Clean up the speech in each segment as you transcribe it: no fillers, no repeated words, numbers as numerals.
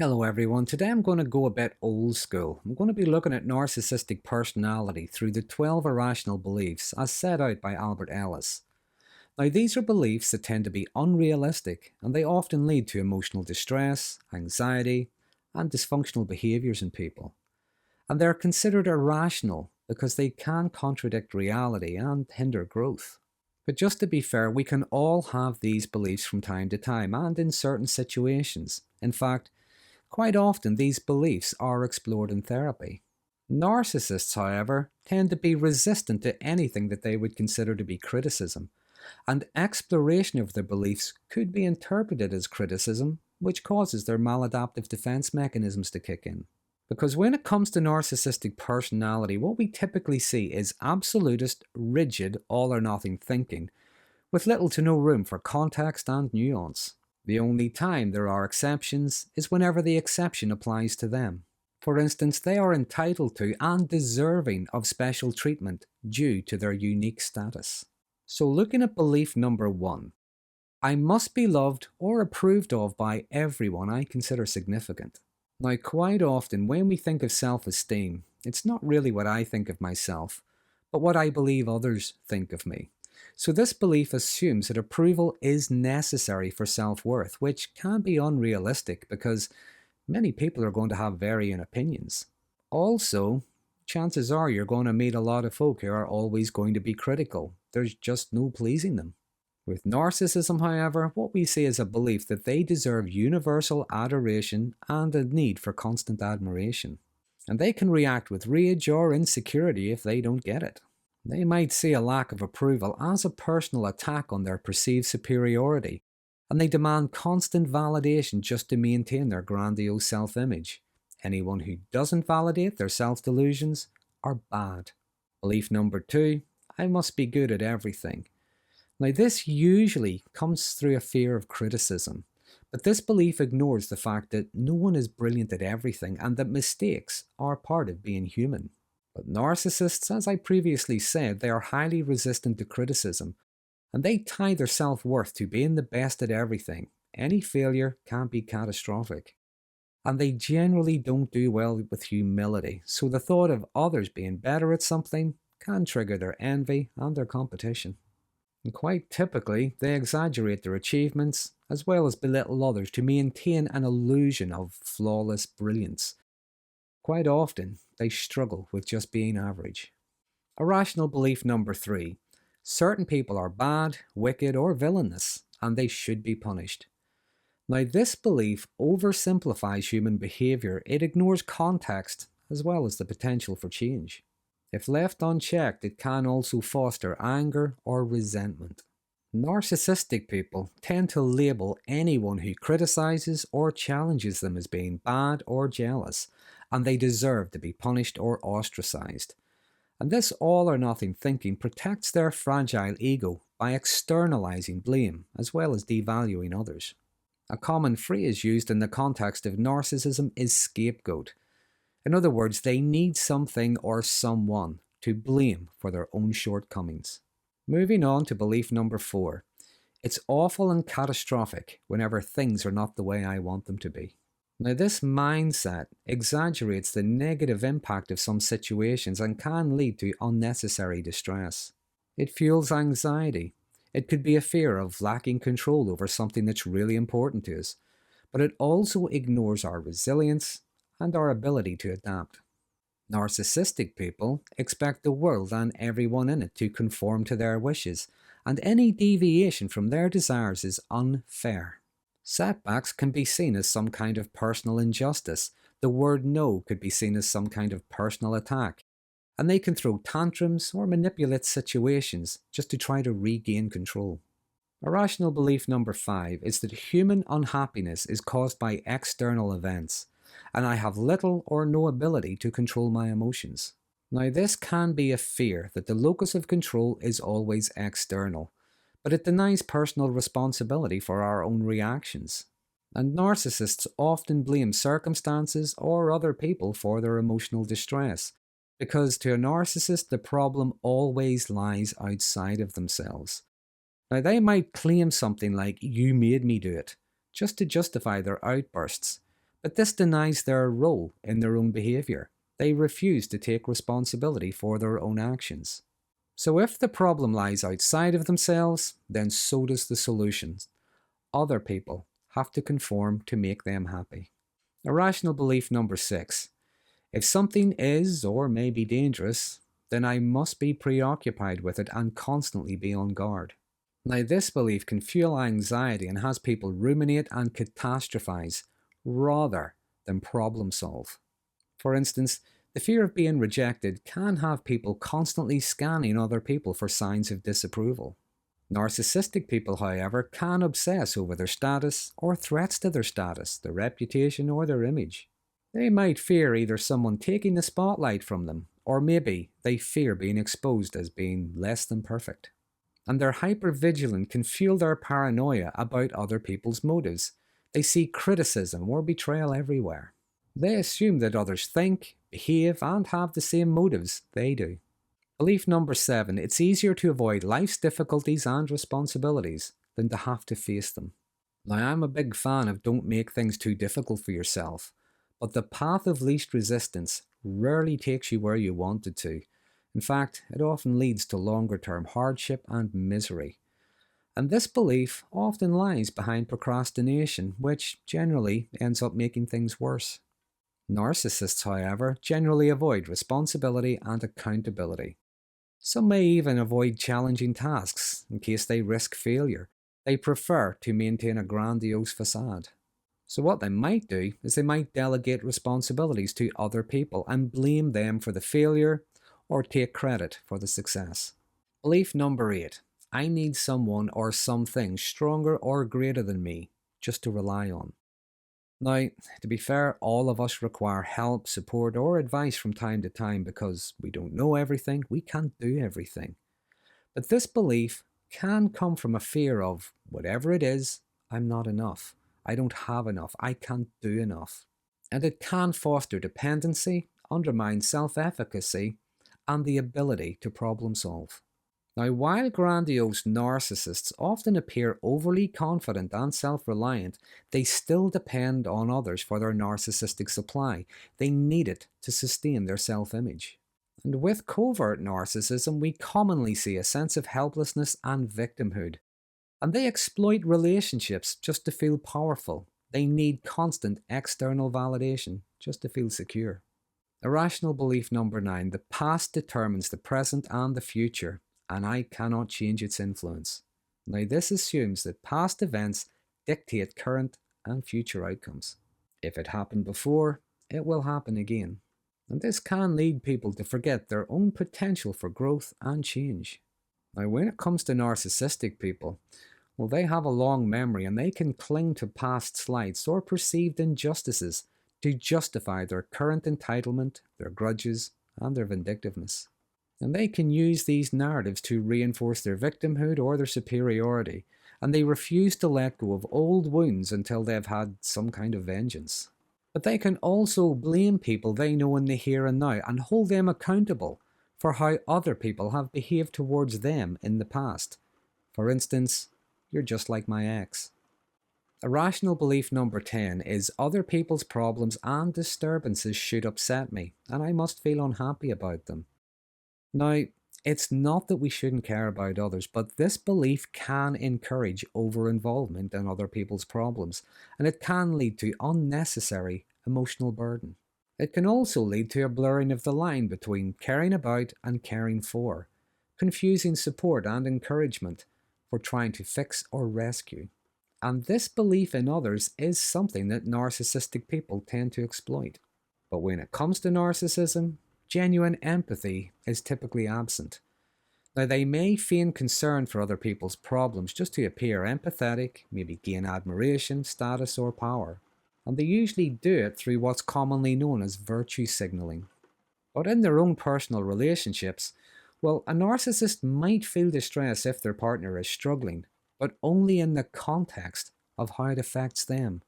Hello everyone, today I'm going to go a bit old school. I'm going to be looking at narcissistic personality through the 12 irrational beliefs as set out by Albert Ellis. Now these are beliefs that tend to be unrealistic and they often lead to emotional distress, anxiety, and dysfunctional behaviours in people. And they're considered irrational because they can contradict reality and hinder growth. But just to be fair, we can all have these beliefs from time to time and in certain situations. In fact, quite often, these beliefs are explored in therapy. Narcissists, however, tend to be resistant to anything that they would consider to be criticism, and exploration of their beliefs could be interpreted as criticism, which causes their maladaptive defense mechanisms to kick in. Because when it comes to narcissistic personality, what we typically see is absolutist, rigid, all or nothing thinking, with little to no room for context and nuance. The only time there are exceptions is whenever the exception applies to them. For instance, they are entitled to and deserving of special treatment due to their unique status. So looking at belief number 1, I must be loved or approved of by everyone I consider significant. Now, quite often when we think of self-esteem, it's not really what I think of myself, but what I believe others think of me. So this belief assumes that approval is necessary for self-worth, which can be unrealistic because many people are going to have varying opinions. Also, chances are you're going to meet a lot of folk who are always going to be critical. There's just no pleasing them. With narcissism, however, what we see is a belief that they deserve universal adoration and a need for constant admiration. And they can react with rage or insecurity if they don't get it. They might see a lack of approval as a personal attack on their perceived superiority, and they demand constant validation just to maintain their grandiose self-image. Anyone who doesn't validate their self-delusions are bad. Belief number 2, I must be good at everything. Now this usually comes through a fear of criticism, but this belief ignores the fact that no one is brilliant at everything and that mistakes are part of being human. But narcissists, as I previously said, they are highly resistant to criticism, and they tie their self-worth to being the best at everything. Any failure can be catastrophic. And they generally don't do well with humility, so the thought of others being better at something can trigger their envy and their competition. And quite typically, they exaggerate their achievements, as well as belittle others to maintain an illusion of flawless brilliance. Quite often, they struggle with just being average. Irrational belief number 3. Certain people are bad, wicked, or villainous, and they should be punished. Now, this belief oversimplifies human behavior. It ignores context, as well as the potential for change. If left unchecked, it can also foster anger or resentment. Narcissistic people tend to label anyone who criticizes or challenges them as being bad or jealous, and they deserve to be punished or ostracized. And this all or nothing thinking protects their fragile ego by externalizing blame as well as devaluing others. A common phrase used in the context of narcissism is scapegoat. In other words, they need something or someone to blame for their own shortcomings. Moving on to belief number 4. It's awful and catastrophic whenever things are not the way I want them to be. Now, this mindset exaggerates the negative impact of some situations and can lead to unnecessary distress. It fuels anxiety. It could be a fear of lacking control over something that's really important to us, but it also ignores our resilience and our ability to adapt. Narcissistic people expect the world and everyone in it to conform to their wishes, and any deviation from their desires is unfair. Setbacks can be seen as some kind of personal injustice. The word no could be seen as some kind of personal attack, and they can throw tantrums or manipulate situations just to try to regain control. Irrational belief number 5 is that human unhappiness is caused by external events, and I have little or no ability to control my emotions. Now, this can be a fear that the locus of control is always external, but it denies personal responsibility for our own reactions. And narcissists often blame circumstances or other people for their emotional distress, because to a narcissist the problem always lies outside of themselves. Now, they might claim something like, "You made me do it," just to justify their outbursts, But this denies their role in their own behavior. They refuse to take responsibility for their own actions. So if the problem lies outside of themselves, then so does the solution. Other people have to conform to make them happy. Irrational belief number 6. If something is or may be dangerous, then I must be preoccupied with it and constantly be on guard. Now, this belief can fuel anxiety and has people ruminate and catastrophize rather than problem solve. For instance, the fear of being rejected can have people constantly scanning other people for signs of disapproval. Narcissistic people, however, can obsess over their status or threats to their status, their reputation, or their image. They might fear either someone taking the spotlight from them, or maybe they fear being exposed as being less than perfect. And their hypervigilance can fuel their paranoia about other people's motives. They see criticism or betrayal everywhere. They assume that others think, behave, and have the same motives they do. Belief number 7. It's easier to avoid life's difficulties and responsibilities than to have to face them. Now, I'm a big fan of don't make things too difficult for yourself, but the path of least resistance rarely takes you where you wanted to. In fact, it often leads to longer-term hardship and misery. And this belief often lies behind procrastination, which generally ends up making things worse. Narcissists, however, generally avoid responsibility and accountability. Some may even avoid challenging tasks in case they risk failure. They prefer to maintain a grandiose facade. So what they might do is they might delegate responsibilities to other people and blame them for the failure or take credit for the success. Belief number 8. I need someone or something stronger or greater than me just to rely on. Now, to be fair, all of us require help, support, or advice from time to time because we don't know everything, we can't do everything. But this belief can come from a fear of, whatever it is, I'm not enough. I don't have enough. I can't do enough. And it can foster dependency, undermine self-efficacy, and the ability to problem solve. Now, while grandiose narcissists often appear overly confident and self-reliant, they still depend on others for their narcissistic supply. They need it to sustain their self-image. And with covert narcissism, we commonly see a sense of helplessness and victimhood. And they exploit relationships just to feel powerful. They need constant external validation just to feel secure. Irrational belief number 9. The past determines the present and the future, and I cannot change its influence. Now, this assumes that past events dictate current and future outcomes. If it happened before, it will happen again. And this can lead people to forget their own potential for growth and change. Now, when it comes to narcissistic people, well, they have a long memory and they can cling to past slights or perceived injustices to justify their current entitlement, their grudges, and their vindictiveness. And they can use these narratives to reinforce their victimhood or their superiority, and they refuse to let go of old wounds until they've had some kind of vengeance. But they can also blame people they know in the here and now and hold them accountable for how other people have behaved towards them in the past. For instance, you're just like my ex. Irrational belief number 10 is other people's problems and disturbances should upset me, and I must feel unhappy about them. Now, it's not that we shouldn't care about others, but this belief can encourage over-involvement in other people's problems, and it can lead to unnecessary emotional burden. It can also lead to a blurring of the line between caring about and caring for, confusing support and encouragement for trying to fix or rescue. And this belief in others is something that narcissistic people tend to exploit. But when it comes to narcissism, genuine empathy is typically absent. Now, they may feign concern for other people's problems just to appear empathetic, maybe gain admiration, status, or power. And they usually do it through what's commonly known as virtue signaling. But in their own personal relationships, well, a narcissist might feel distress if their partner is struggling, but only in the context of how it affects them.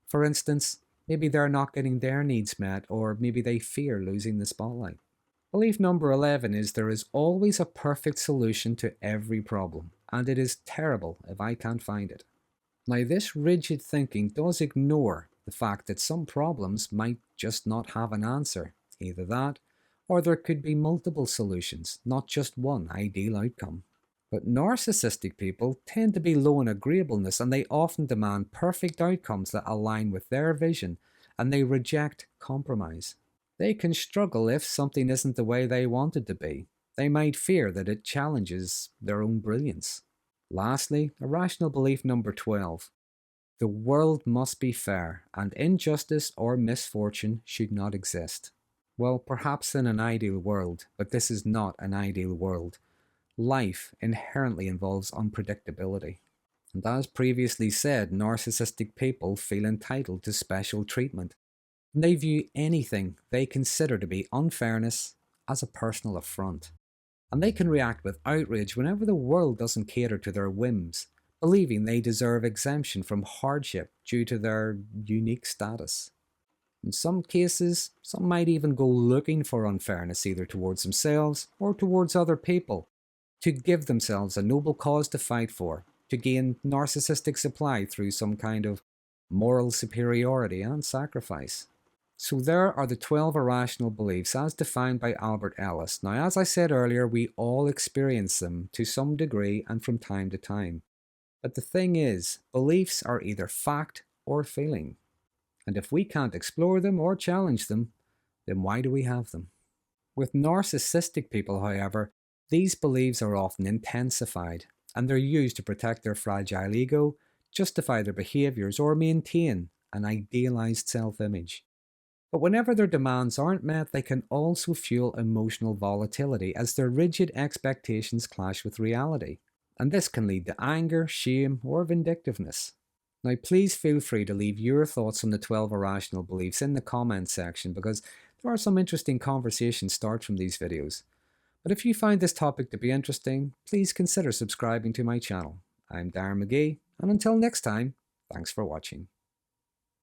For instance, maybe they're not getting their needs met, or maybe they fear losing the spotlight. Belief number 11 is there is always a perfect solution to every problem, and it is terrible if I can't find it. Now, this rigid thinking does ignore The fact that some problems might just not have an answer. Either that, or there could be multiple solutions, not just one ideal outcome. But narcissistic people tend to be low in agreeableness, and they often demand perfect outcomes that align with their vision, and they reject compromise. They can struggle if something isn't the way they want it to be. They might fear that it challenges their own brilliance. Lastly, irrational belief number 12. The world must be fair, and injustice or misfortune should not exist. Well, perhaps in an ideal world, but this is not an ideal world. Life inherently involves unpredictability. And as previously said, narcissistic people feel entitled to special treatment. And they view anything they consider to be unfairness as a personal affront. And they can react with outrage whenever the world doesn't cater to their whims, believing they deserve exemption from hardship due to their unique status. In some cases, some might even go looking for unfairness either towards themselves or towards other people, to give themselves a noble cause to fight for, to gain narcissistic supply through some kind of moral superiority and sacrifice. So there are the 12 irrational beliefs as defined by Albert Ellis. Now, as I said earlier, we all experience them to some degree and from time to time. But the thing is, beliefs are either fact or feeling. And if we can't explore them or challenge them, then why do we have them? With narcissistic people, however, these beliefs are often intensified, and they're used to protect their fragile ego, justify their behaviors, or maintain an idealized self-image. But whenever their demands aren't met, they can also fuel emotional volatility as their rigid expectations clash with reality. And this can lead to anger, shame, or vindictiveness. Now, please feel free to leave your thoughts on the 12 irrational beliefs in the comments section, because there are some interesting conversations start from these videos. But if you find this topic to be interesting, please consider subscribing to my channel. I'm Darren McGee, and until next time, thanks for watching.